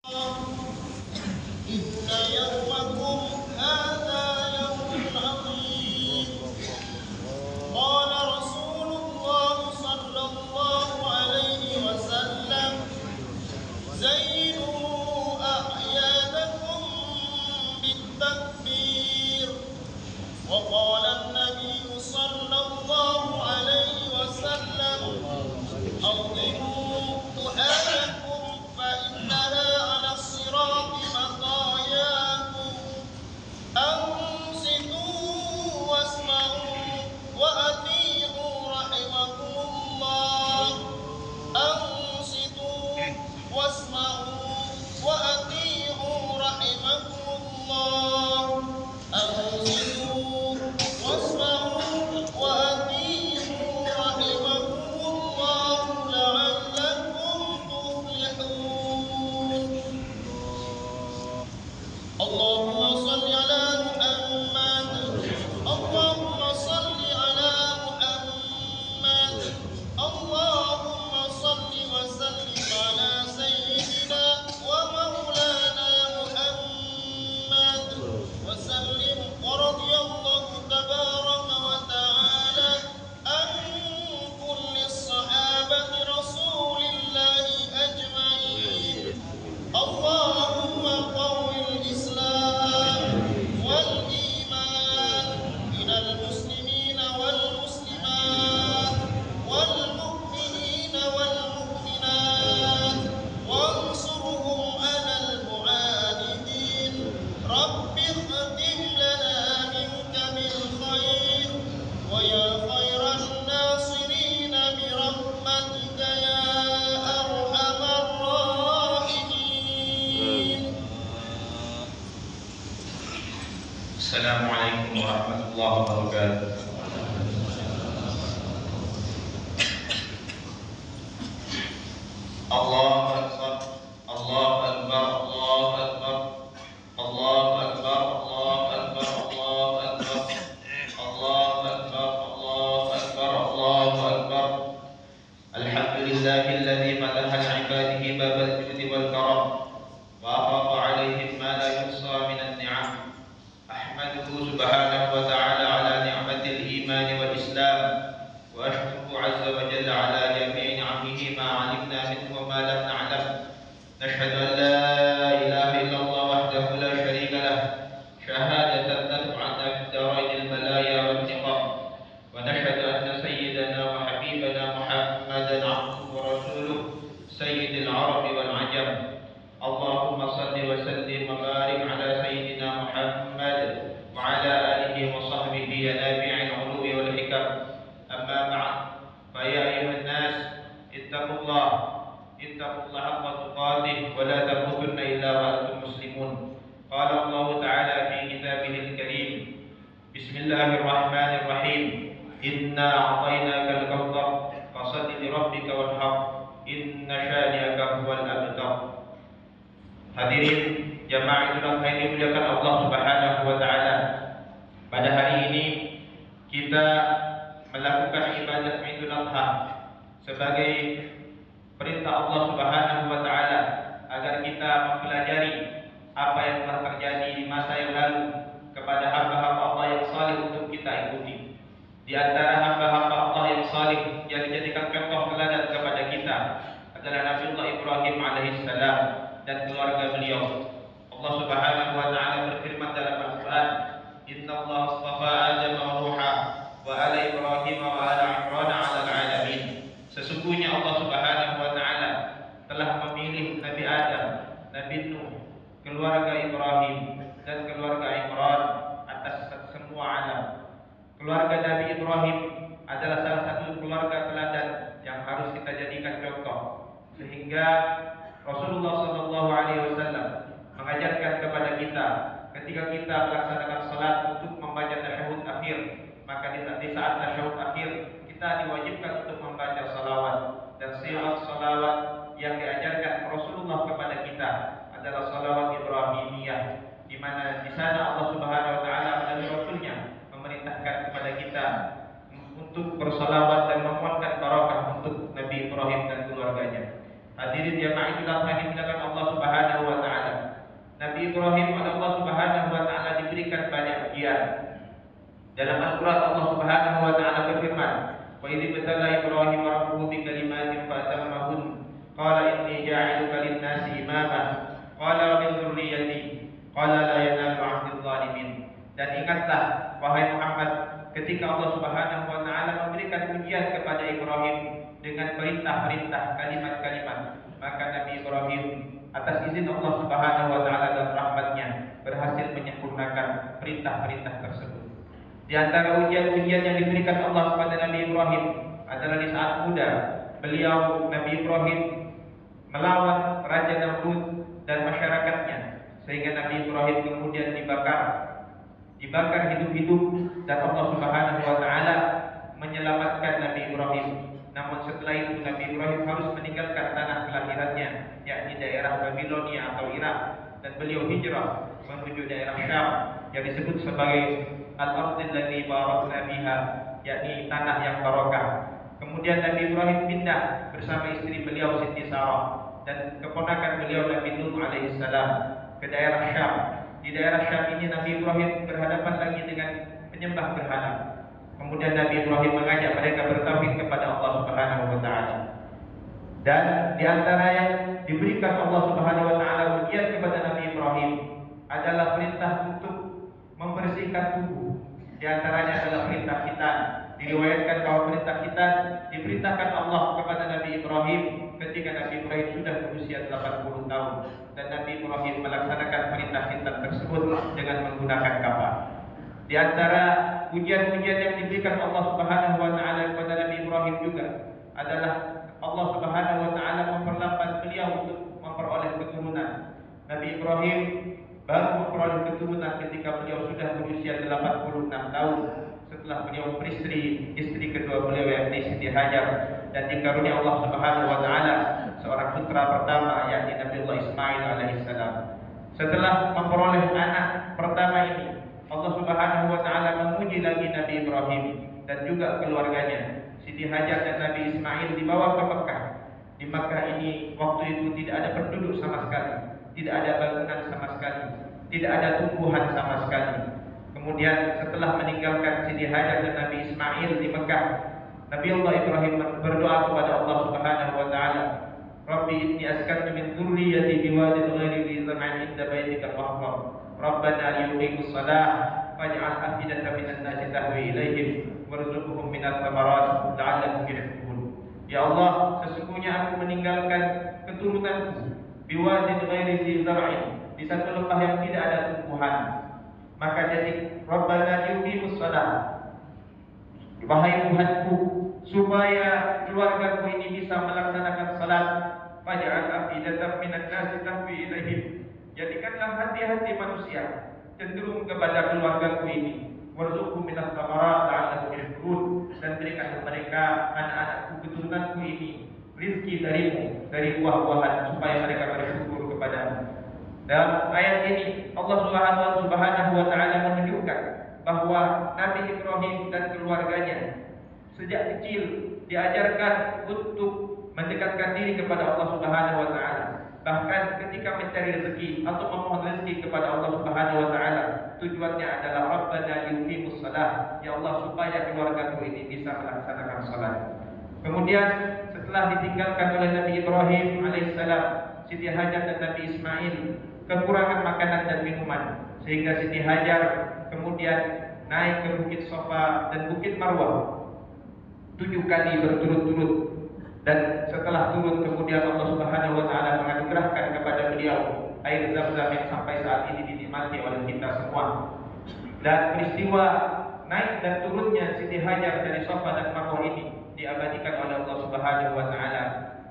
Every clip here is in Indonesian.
إن يومكم هذا يوم عظيم. قال رسول الله صلى الله عليه وسلم: زينوا أعيادكم بالتكبير. وقال النبي صلى الله عليه وسلم: أظلموا ضحاياكم فإنها على الصراط مطاياكم. أنصتوا واسمعوا وأطيعوا رحمكم الله. أنصتوا واسمعوا وأطيعوا رحمكم الله. أنصتوا واسمعوا وأطيعوا رحمكم الله لعلكم تفلحون. اللهم صل على محمد. اللهم صل على محمد. اللهم صل وسلم على سيدنا ومولانا محمد وسلم. ورضي الله تبارك وتعالى عن كل الصحابة رسول الله أجمعين. اللهم قوِ الإسلام والإيمان من المسلمين والمسلمات والمؤمنين والمؤمنات وانصرهم على المعاندين. رب اختم لنا منك بالخير ويا خير الناصرين برحمتك يا أرحم الراحمين. Assalamualaikum warahmatullahi wabarakatuh. Allahu Akbar, Allahu Akbar, Allahu Akbar, Allahu Akbar, Allahu Akbar, Allahu Akbar, Allahu Akbar, Allahu Akbar, Allahu Akbar. Alhamdulillahilladzi fataha li'ibadihi babal judi wal karam wa afaqa 'alaihim ma la yuhsa minan ni'am. أحمده سبحانه وتعالى على نعمة الإيمان والإسلام وأشكره عز وجل على جميع نعمه ما علمنا منه وما لم نعلم. نشهد أن لا إله إلا الله وحده لا شريك له شهادة تنفعنا في الدارين البلايا والنقم. ونشهد أن سيدنا وحبيبنا محمدا عبده ورسوله سيد العرب والعجم. اللهم صل وسلم وبارك على سيدنا محمد وعلى آله وصحبه ينابيع العلو والحكم. أما بعد فيا أيها الناس اتقوا الله حق تقاته ولا تموتن إلا وأنتم مسلمون. قال الله تعالى في كتابه الكريم: بسم الله الرحمن الرحيم. إنا أعطيناك الكوثر فصل لربك وانحر إن شانئك هو الأبتر. Hadirin jamaah Idul Adha yang dimuliakan Allah Subhanahu wa taala. Pada hari ini kita melakukan ibadah Idul Adha sebagai perintah Allah Subhanahu wa taala agar kita mempelajari apa yang telah terjadi di masa yang lalu kepada hamba-hamba Allah yang saleh untuk kita ikuti. Di antara hamba-hamba Allah yang saleh yang dijadikan contoh teladan kepada kita adalah Nabiullah Ibrahim alaihissalam dan keluarga beliau. Allah Subhanahu wa taala berfirman dalam Al-Qur'an: "Inna Allah astafa Adam wa Nuha wa ala Ibrahim wa ala Imran 'ala al-'alamin." Sesungguhnya Allah Subhanahu wa taala telah memilih Nabi Adam, Nabi Nuh, keluarga Ibrahim dan keluarga Imran atas semua alam. Keluarga Nabi Ibrahim adalah salah satu keluarga teladan yang harus kita jadikan contoh, sehingga Rasulullah Shallallahu Alaihi Wasallam mengajarkan kepada kita ketika kita melaksanakan salat untuk membaca tasyahud akhir, maka di saat tasyahud akhir kita diwajibkan untuk membaca salawat, dan sifat salawat yang diajarkan Rasulullah kepada kita adalah salawat Ibrahimiyah, di mana di sana Allah Subhanahu Wa Taala melalui Rasulnya memerintahkan kepada kita untuk bersalawat dan memohonkan barakah untuk Nabi Ibrahim dan keluarganya. Hadirin jamaah Idul Adha yang dimuliakan Allah Subhanahu wa Ibrahim oleh Allah Subhanahu wa taala diberikan banyak ujian. Dalam Al-Qur'an Allah Subhanahu wa taala berfirman, "Wa idz ibtala Ibrahim rabbuhu bi kalimatin fa atammahun, qala inni ja'iluka lin-nasi imama, qala wa min dzurriyyati, qala la yanalu 'ahdi dzalimin." Dan ingatlah wahai Muhammad, ketika Allah Subhanahu wa taala memberikan ujian kepada Ibrahim dengan perintah-perintah, kalimat-kalimat, maka Nabi Ibrahim atas izin Allah Subhanahu wa taala dan rahmatnya berhasil menyempurnakan perintah-perintah tersebut. Di antara ujian-ujian yang diberikan Allah kepada Nabi Ibrahim adalah di saat muda beliau Nabi Ibrahim melawan Raja Namrud dan masyarakatnya, sehingga Nabi Ibrahim kemudian dibakar hidup-hidup, dan Allah Subhanahu wa taala menyelamatkan Nabi Ibrahim. Namun setelah itu Nabi Ibrahim harus meninggalkan tanah kelahirannya, yakni daerah Babilonia atau Irak, dan beliau hijrah menuju daerah Syam yang disebut sebagai Al-Ardhil Lati Barakna Biha, yakni tanah yang barokah. Kemudian Nabi Ibrahim pindah bersama istri beliau Siti Sarah dan keponakan beliau Nabi Nuh alaihissalam ke daerah Syam. Di daerah Syam ini Nabi Ibrahim berhadapan lagi dengan penyembah berhala. Kemudian Nabi Ibrahim mengajak mereka bertauhid kepada Allah Subhanahu wa taala. Dan di antara yang diberikan Allah Subhanahu wa taala ujian kepada Nabi Ibrahim adalah perintah untuk membersihkan tubuh. Di antaranya adalah perintah khitan. Diriwayatkan bahwa perintah khitan diperintahkan Allah kepada Nabi Ibrahim ketika Nabi Ibrahim sudah berusia 80 tahun, dan Nabi Ibrahim melaksanakan perintah khitan tersebut dengan menggunakan kafan. Di antara ujian-ujian yang diberikan Allah Subhanahu wa taala kepada Nabi Ibrahim juga adalah Allah Subhanahu wa taala memperlambat beliau untuk memperoleh keturunan. Nabi Ibrahim baru memperoleh keturunan ketika beliau sudah berusia 86 tahun setelah beliau beristri, istri kedua beliau yakni Siti Hajar, dan dikarunia Allah Subhanahu wa taala seorang putra pertama yakni Nabiullah Ismail alaihissalam. Setelah memperoleh anak pertama ini, Allah Subhanahu wa taala memuji lagi Nabi Ibrahim dan juga keluarganya. Siti Hajar dan Nabi Ismail dibawa ke Mekah. Di Mekah ini waktu itu tidak ada penduduk sama sekali, tidak ada bangunan sama sekali, tidak ada tumbuhan sama sekali. Kemudian setelah meninggalkan Siti Hajar dan Nabi Ismail di Mekah, Nabi Allah Ibrahim berdoa kepada Allah Subhanahu wa taala, "Rabbi inni askantu min dzurriyyati biwadin ghairi dzi zar'in 'inda baitikal muharram. Rabbana liyuqimus shalah faj'al afidatan minan nasi tahwi ilaihim warzuqhum minats thamarati la'allahum yashkurun." Ya Allah, sesungguhnya aku meninggalkan keturunanku biwadin ghairi dzi zar'in, di satu lembah yang tidak ada tumbuhan. Maka jadi Rabbana liyuqimus shalah, wahai Tuhanku, supaya keluargaku ini bisa melaksanakan salat. Faj'al afidatan minan nasi tahwi ilaihim, jadikanlah hati-hati manusia cenderung kepada keluargaku ini. Warzuqhum minats thamarati la'allahum yashkurun, dan berikanlah mereka anak-anakku, keturunanku ini rizki darimu, dari buah-buahan, supaya mereka bersyukur kepadamu. Dalam ayat ini Allah Subhanahu wa taala menunjukkan bahwa Nabi Ibrahim dan keluarganya sejak kecil diajarkan untuk mendekatkan diri kepada Allah Subhanahu wa taala. Bahkan ketika mencari rezeki atau memohon rezeki kepada Allah Subhanahu wa taala, tujuannya adalah Rabbana liyuqimus shalah, ya Allah supaya keluargaku ini bisa melaksanakan salat. Kemudian setelah ditinggalkan oleh Nabi Ibrahim alaihissalam, Siti Hajar dan Nabi Ismail kekurangan makanan dan minuman, sehingga Siti Hajar kemudian naik ke Bukit Sofa dan Bukit Marwah 7 kali berturut-turut, dan setelah turun kemudian Allah Subhanahu wa taala menganugerahkan kepada beliau air Zam-Zam yang sampai saat ini dinikmati oleh kita semua. Dan peristiwa naik dan turunnya Siti Hajar dari Sofa dan Marwah ini diabadikan oleh Allah Subhanahu wa taala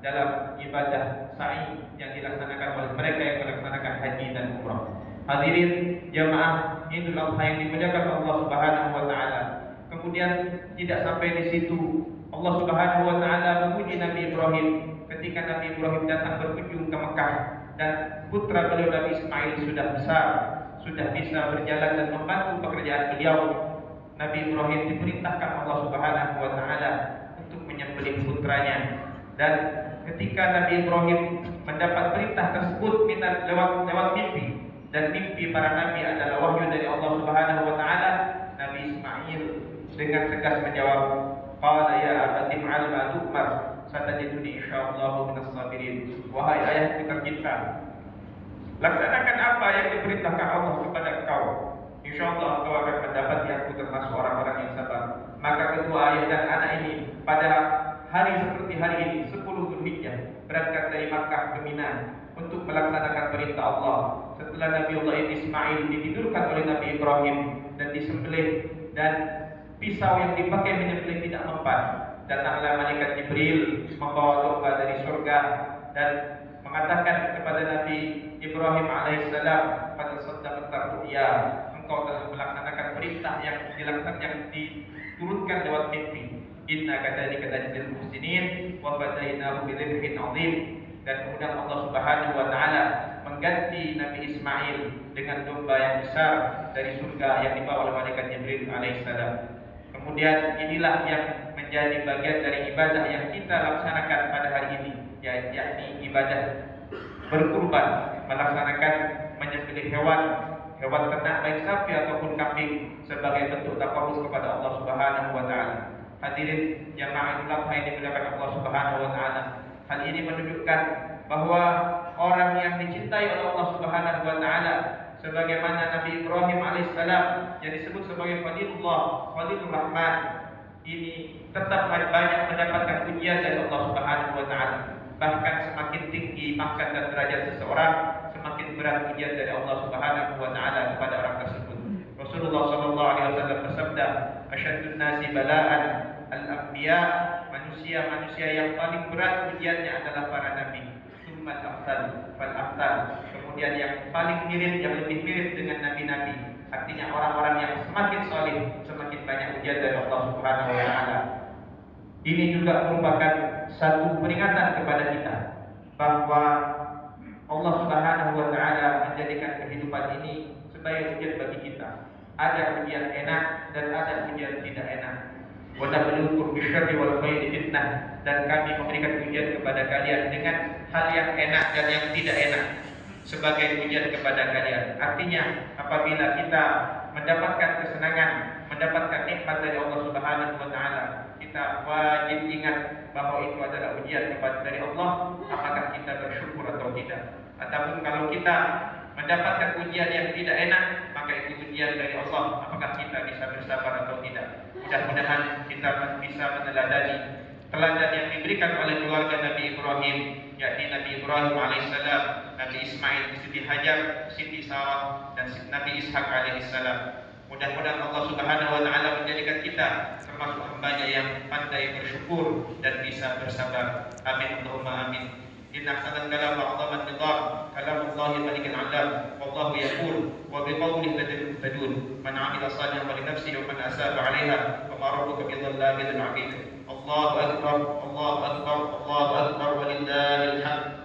dalam ibadah sa'i yang dilaksanakan oleh mereka yang melaksanakan haji dan umrah. Hadirin jamaah Idul Adha yang dimuliakan Allah Subhanahu wa taala. Kemudian tidak sampai di situ, Allah Subhanahu wa taala memuji Nabi Ibrahim ketika Nabi Ibrahim datang berkunjung ke Mekah dan putra beliau Nabi Ismail sudah besar, sudah bisa berjalan dan membantu pekerjaan beliau. Nabi Ibrahim diperintahkan Allah Subhanahu wa taala untuk menyembelih putranya, dan ketika Nabi Ibrahim mendapat perintah tersebut lewat mimpi dan mimpi para nabi adalah wahyu dari Allah Subhanahu wa taala, Nabi Ismail dengan tegas menjawab, qala ya abati ma'al ma tu'mar satajiduni insyaallah minas sabirin. Wahai ayahku tercinta, laksanakan apa yang diperintahkan Allah kepada engkau, insyaallah engkau akan mendapati aku termasuk orang-orang yang sabar. Maka kedua ayah dan anak ini pada hari seperti hari ini 10 Zulhijjah berangkat dari Makkah ke Mina untuk melaksanakan perintah Allah. Setelah Nabi Allah Ismail ditidurkan oleh Nabi Ibrahim dan disembelih, dan pisau yang dipakai menyembelih tidak mempan, datanglah malaikat Jibril membawa domba dari surga dan mengatakan kepada Nabi Ibrahim alaihissalam, pada saddaqta ru'ya, engkau telah melaksanakan perintah yang diturunkan lewat mimpi. Inna kadzalika najzil muhsinin wa fadainahu bidzibhin 'adzim. Dan kemudian Allah Subhanahu wa taala mengganti Nabi Ismail dengan domba yang besar dari surga yang dibawa oleh malaikat Jibril alaihissalam. Kemudian inilah yang menjadi bagian dari ibadah yang kita laksanakan pada hari ini, yakni ibadah berkurban, melaksanakan menyembelih hewan ternak baik sapi ataupun kambing sebagai bentuk takarrus kepada Allah Subhanahu wa taala. Hadirin jamaah ulama yang dimuliakan Allah Subhanahu wa taala, hal ini menunjukkan bahwa orang yang dicintai oleh Allah Subhanahu wa taala sebagaimana Nabi Ibrahim alaihissalam yang disebut sebagai Khalilullah, Khalilur Rahman, ini tetap banyak mendapatkan ujian dari Allah Subhanahu wa taala. Bahkan semakin tinggi pangkat dan derajat seseorang, semakin berat ujian dari Allah Subhanahu wa taala kepada orang tersebut. Rasulullah sallallahu alaihi wasallam bersabda, "Asyaddun nasi bala'an al-anbiya", manusia yang paling berat ujiannya adalah para nabi. Tsummal amsal fal amsal, kemudian yang paling mirip, yang lebih mirip dengan nabi-nabi. Artinya orang-orang yang semakin saleh semakin banyak ujian dari Allah Subhanahu wa taala. Ini juga merupakan satu peringatan kepada kita bahwa Allah Subhanahu wa taala menjadikan kehidupan ini sebagai ujian bagi kita. Ada ujian enak dan ada ujian tidak enak. Wa nabluukum bisyarri wal khairi fitnah, dan kami memberikan ujian kepada kalian dengan hal yang enak dan yang tidak enak sebagai ujian kepada kalian. Artinya apabila kita mendapatkan kesenangan, mendapatkan nikmat dari Allah Subhanahu wa taala, kita wajib ingat bahwa itu adalah ujian dari Allah, apakah kita bersyukur atau tidak. Ataupun kalau kita mendapatkan ujian yang tidak enak, maka itu ujian dari Allah, apakah kita bisa bersabar atau tidak. Mudah-mudahan kita bisa meneladani teladan yang diberikan oleh keluarga Nabi Ibrahim, yakni Nabi Ibrahim alaihissalam, Nabi Ismail, Siti Hajar, Siti Sarah, dan Nabi Ishak alaihissalam. Mudah-mudahan Allah Subhanahu wa taala menjadikan kita termasuk hamba-Nya yang pandai bersyukur dan bisa bersabar. Amin Allahumma amin. Inna ahsanal kalam wa a'dhaman nidam kalamullahi malikul alam, wallahu yaqul wa biqawlihi tadun man 'amila salihan wa li nafsihi wa man asaba 'alaiha wa ma rabbuka bidhallamin 'abid. Allahu akbar, Allahu akbar, Allahu akbar, walillahil hamd.